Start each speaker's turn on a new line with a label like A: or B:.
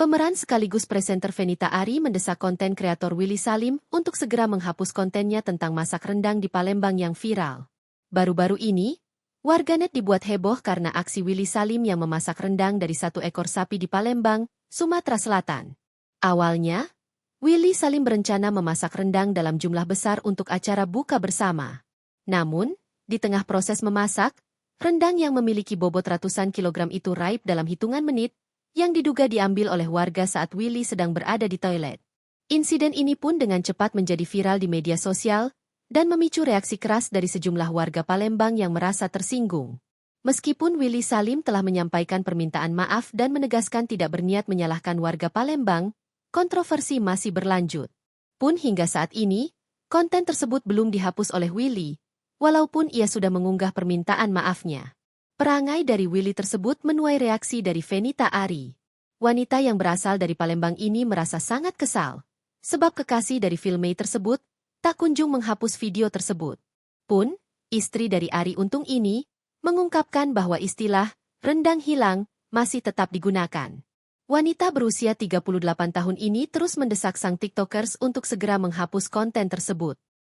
A: Pemeran sekaligus presenter Fenita Arie mendesak konten kreator Willy Salim untuk segera menghapus kontennya tentang masak rendang di Palembang yang viral. Baru-baru ini, warganet dibuat heboh karena aksi Willy Salim yang memasak rendang dari satu ekor sapi di Palembang, Sumatera Selatan. Awalnya, Willy Salim berencana memasak rendang dalam jumlah besar untuk acara buka bersama. Namun, di tengah proses memasak, rendang yang memiliki bobot ratusan kilogram itu raib dalam hitungan menit, yang diduga diambil oleh warga saat Willy sedang berada di toilet. Insiden ini pun dengan cepat menjadi viral di media sosial dan memicu reaksi keras dari sejumlah warga Palembang yang merasa tersinggung. Meskipun Willy Salim telah menyampaikan permintaan maaf dan menegaskan tidak berniat menyalahkan warga Palembang, kontroversi masih berlanjut. Pun hingga saat ini, konten tersebut belum dihapus oleh Willy, walaupun ia sudah mengunggah permintaan maafnya. Perangai dari Willy tersebut menuai reaksi dari Fenita Arie. Wanita yang berasal dari Palembang ini merasa sangat kesal, sebab kekasih dari filmmaker tersebut tak kunjung menghapus video tersebut. Pun, istri dari Arie Untung ini mengungkapkan bahwa istilah rendang hilang masih tetap digunakan. Wanita berusia 38 tahun ini terus mendesak sang TikTokers untuk segera menghapus konten tersebut.